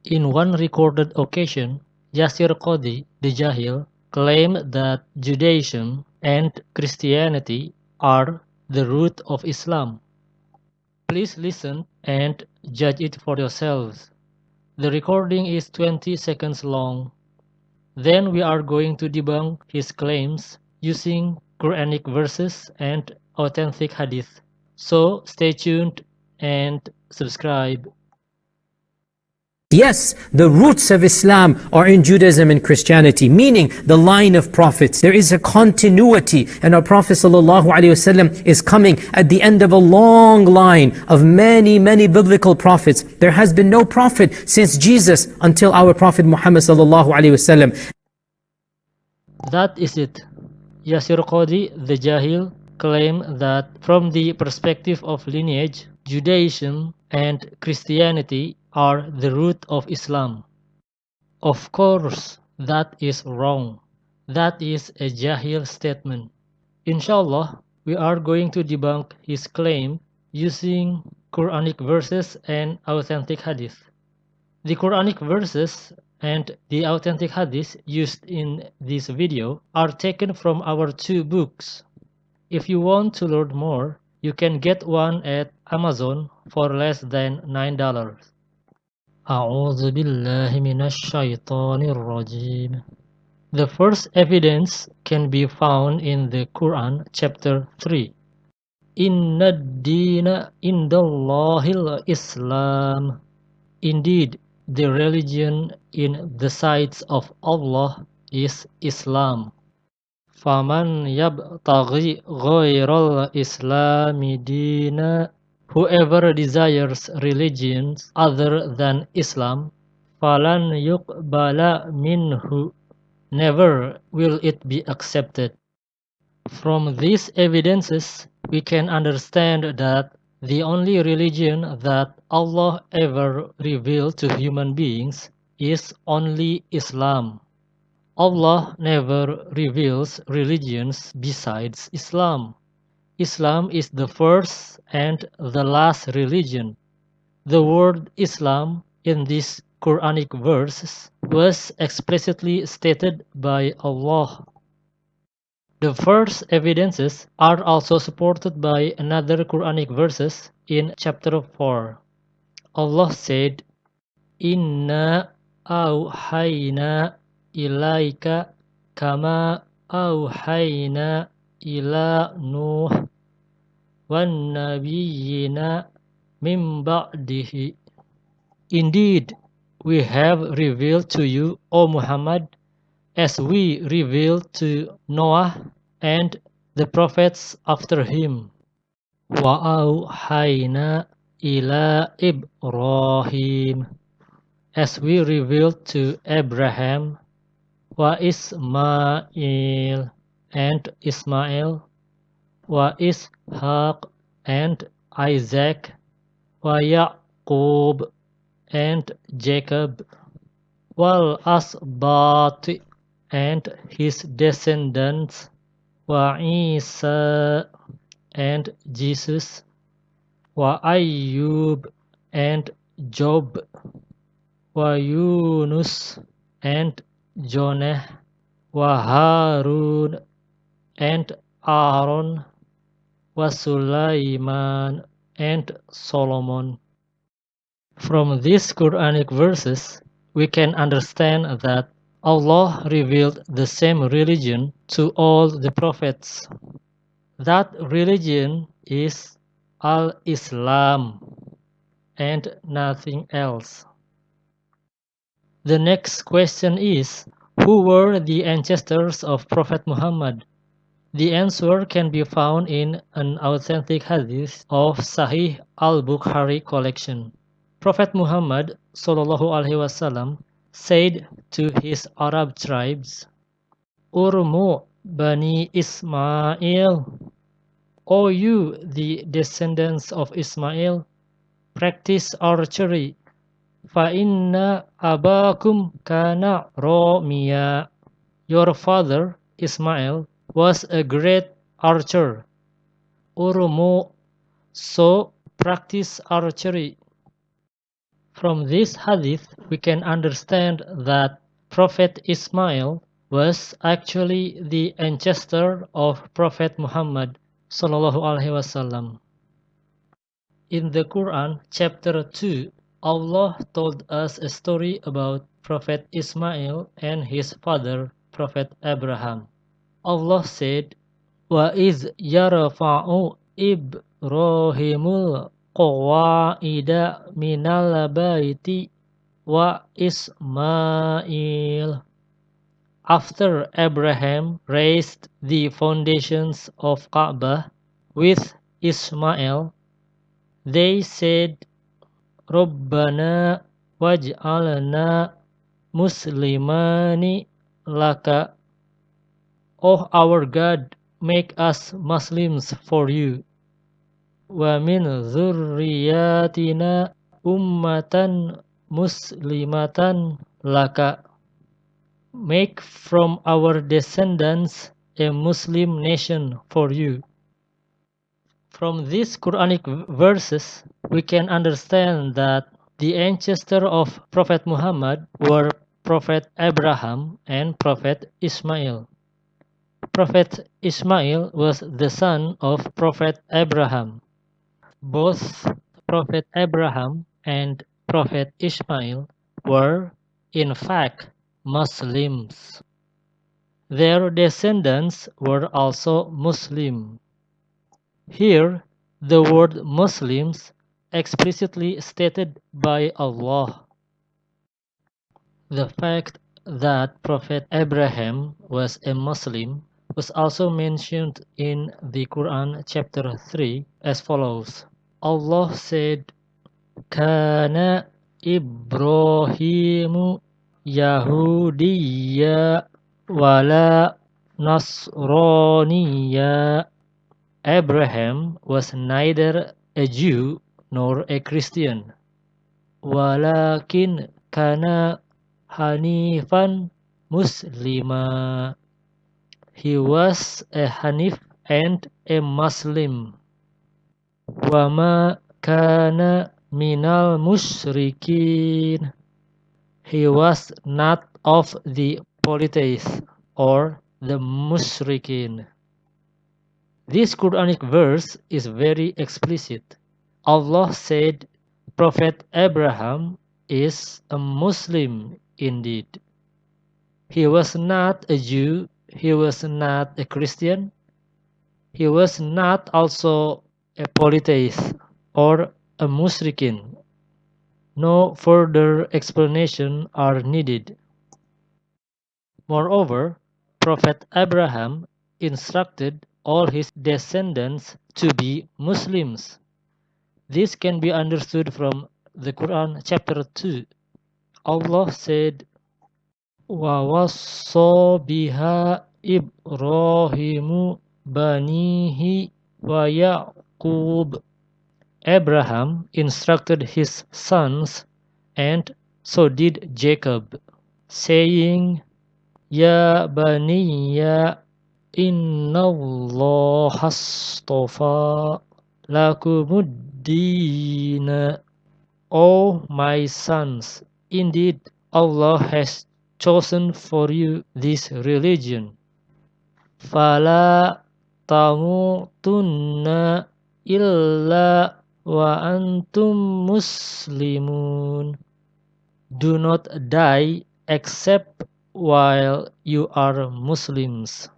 In one recorded occasion, Yasir Qadhi, the Jahil, claimed that Judaism and Christianity are the root of Islam. Please listen and judge it for yourselves. The recording is 20 seconds long. Then we are going to debunk his claims using Quranic verses and authentic hadith. So stay tuned and subscribe. Yes, the roots of Islam are in Judaism and Christianity, meaning the line of prophets. There is a continuity, and our Prophet ﷺ is coming at the end of a long line of many, many biblical prophets. There has been no prophet since Jesus until our Prophet Muhammad ﷺ. That is it. Yasir Qadhi, the Jahil, claimed that from the perspective of lineage, Judaism and Christianity are the root of Islam. Of course, that is wrong. That is a Jahil statement. Insya Allah, we are going to debunk his claim using Quranic verses and authentic hadith. The Quranic verses and the authentic hadith used in this video are taken from our two books. If you want to learn more, you can get one at Amazon for less than $9. أعوذ بالله من الشيطان الرجيم. The first evidence can be found in the Quran chapter 3. Inna ad-dina indallahil Islam. Indeed, the religion in the sight of Allah is Islam. Faman yabtaghi ghairal islami dina. Whoever desires religions other than Islam, falan yuqbala minhu. Never will it be accepted. From these evidences, we can understand that the only religion that Allah ever revealed to human beings is only Islam. Allah never reveals religions besides Islam. Islam is the first and the last religion. The word Islam in these Quranic verses was explicitly stated by Allah. The first evidences are also supported by another Quranic verses in chapter 4. Allah said, Inna awhayna ilaika kama awhayna ila Nuh wan nabiyyina min ba'dihi. Indeed, we have revealed to you, O Muhammad, as we revealed to Noah and the prophets after him. Wa awhayna ila Ibrahim, as we revealed to Abraham, wa Ismail and Ismail, wa Ishaq and Isaac, wa Yaqub and Jacob, wal asbat and his descendants, wa Isa and Jesus, wa Ayyub and Job, wa Yunus and Jonah, wa Harun and Aaron, wa Sulaiman and Solomon. From these Quranic verses, we can understand that Allah revealed the same religion to all the prophets. That religion is Al-Islam and nothing else. The next question is, who were the ancestors of Prophet Muhammad? The answer can be found in an authentic hadith of Sahih al-Bukhari collection. Prophet Muhammad ﷺ said to his Arab tribes, Urmu Bani Ismail, O you, the descendants of Ismail, practice archery. Fa-inna abakum kana romiya. Your father, Ismail, was a great archer. Urmu, so practice archery. From this hadith, we can understand that Prophet Ismail was actually the ancestor of Prophet Muhammad sallallahu alaihi wasallam. In the Quran, chapter 2, Allah told us a story about Prophet Ismail and his father, Prophet Abraham. Allah said, وَإِذْ يَرْفَعُ إِبْرَاهِيمُ الْقَوَاعِدَ مِنَ الْبَيْتِ وَإِسْمَاعِيلُ. After Abraham raised the foundations of Kaabah with Ismail, they said, Rabbana waj'alna muslimani laka. Oh our God, make us Muslims for you. Wa min dzurriyyatina ummatan muslimatan laka. Make from our descendants a Muslim nation for you. From these Quranic verses, we can understand that the ancestor of Prophet Muhammad were Prophet Abraham and Prophet Ismail. Prophet Ismail was the son of Prophet Abraham. Both Prophet Abraham and Prophet Ismail were, in fact, Muslims. Their descendants were also Muslim. Here, the word Muslims explicitly stated by Allah. The fact that Prophet Abraham was a Muslim was also mentioned in the Quran chapter 3 as follows. Allah said, Kana Ibrahimu Yahudiyya wala Nasraniya. Abraham was neither a Jew nor a Christian. Walakin kana Hanifan Muslima. He was a Hanif and a Muslim. Wama kana minal musyrikin. He was not of the polytheists or the musyrikin. This Quranic verse is very explicit. Allah said Prophet Abraham is a Muslim indeed. He was not a Jew, he was not a Christian, he was not also a polytheist or a musyrikin. No further explanation are needed. Moreover, Prophet Abraham instructed all his descendants to be Muslims. This can be understood from the Quran chapter 2. Allah said, وَوَصَّى بِهَا إِبْرَاهِيمُ بَنِيهِ وَيَعْقُوبُ. Abraham instructed his sons, and so did Jacob, saying, Ya baniya innallaha astafa lakumuddina. O my sons, indeed Allah has chosen for you this religion. Fala tamutunna illa wa antum muslimun. Do not die except while you are Muslims.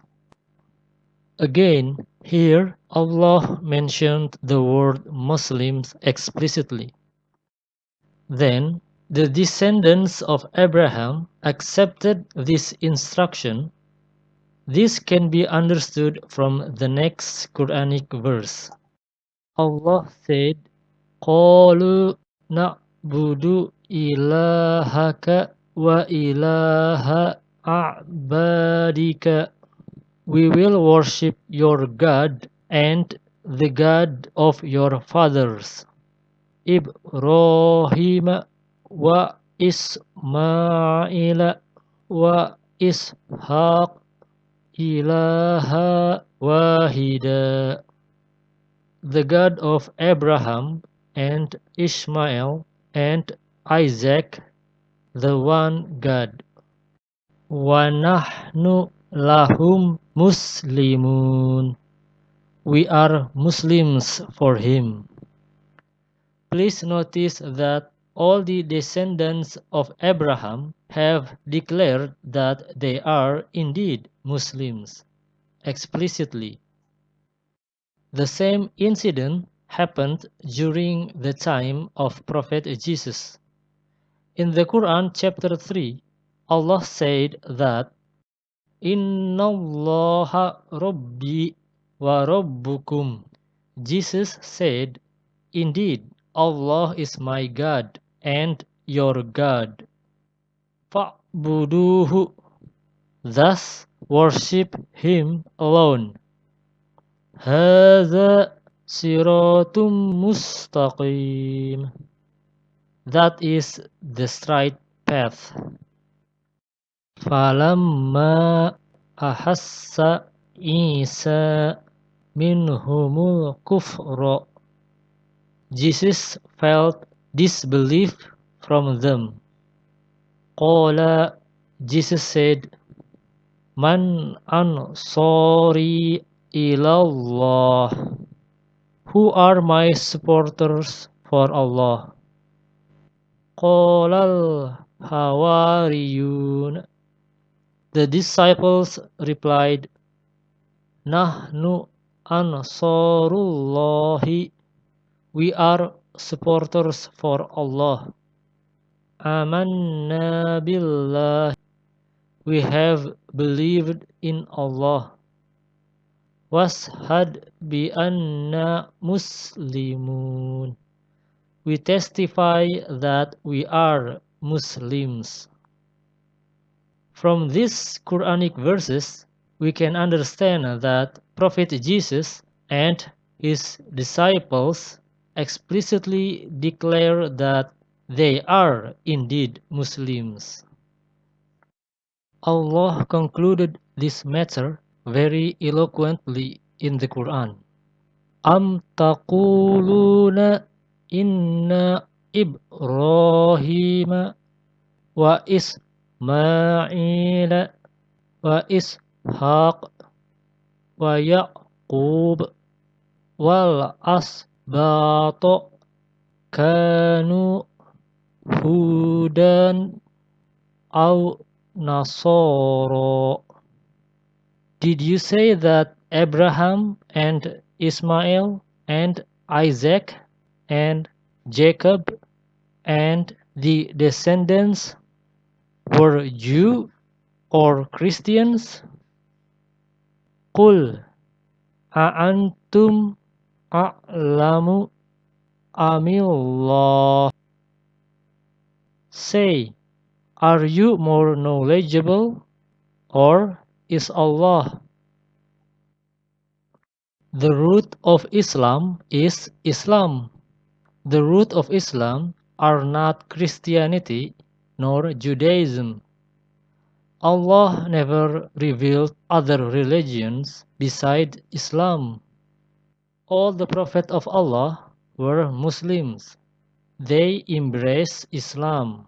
Again, here Allah mentioned the word Muslims explicitly. Then the descendants of Abraham accepted this instruction. This can be understood from the next Quranic verse. Allah said, قَالُوا نَعْبُدُ إِلَهَكَ وَإِلَهَ أَعْبَادِكَ. We will worship your God and the God of your fathers, Ibrahim wa Ismail wa Ishaq ilaha wahida. The God of Abraham and Ishmael and Isaac, the one God. Wa nahnu lahum muslimun. We are Muslims for him. Please notice that all the descendants of Abraham have declared that they are indeed Muslims, explicitly. The same incident happened during the time of Prophet Jesus. In the Quran chapter 3, Allah said that Inna Allaha Rabbi wa Rabbukum. Jesus said, indeed, Allah is my God and your God. Fa'buduhu. Thus worship Him alone. Hadha siratum mustaqim. That is the straight path. Falamma ahassa Isa minhumul kufra. Jesus felt disbelief from them. Qala, Jesus said, Man ansari ilallah. Who are my supporters for Allah? Qalal hawariyun. The disciples replied, Nahnu ansarullahi. We are supporters for Allah. Amanna billah. We have believed in Allah. Washhad bi anna muslimun. We testify that we are Muslims. From these Quranic verses, we can understand that Prophet Jesus and his disciples explicitly declare that they are indeed Muslims. Allah concluded this matter very eloquently in the Quran. Am taquluna inna Ibrahim wa Ismail wa Ishaq wa Yaqub wal asbata kanu hudan aw nasara. Did you say that Abraham and Ismail and Isaac and Jacob and the descendants were Jew or Christians? Qul a'antum a'lamu amillah. Say, are you more knowledgeable or is Allah? The root of Islam is Islam. The root of Islam are not Christianity nor Judaism. Allah never revealed other religions beside Islam. All the prophets of Allah were Muslims. They embraced Islam.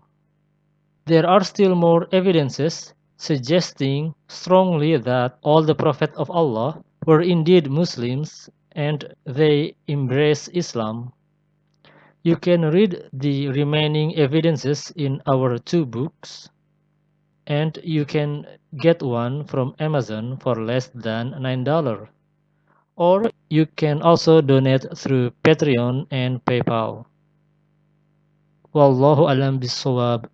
There are still more evidences suggesting strongly that all the prophets of Allah were indeed Muslims and they embraced Islam. You can read the remaining evidences in our 2 books, and you can get one from Amazon for less than $9. Or you can also donate through Patreon and PayPal. Wallahu alam bisawab.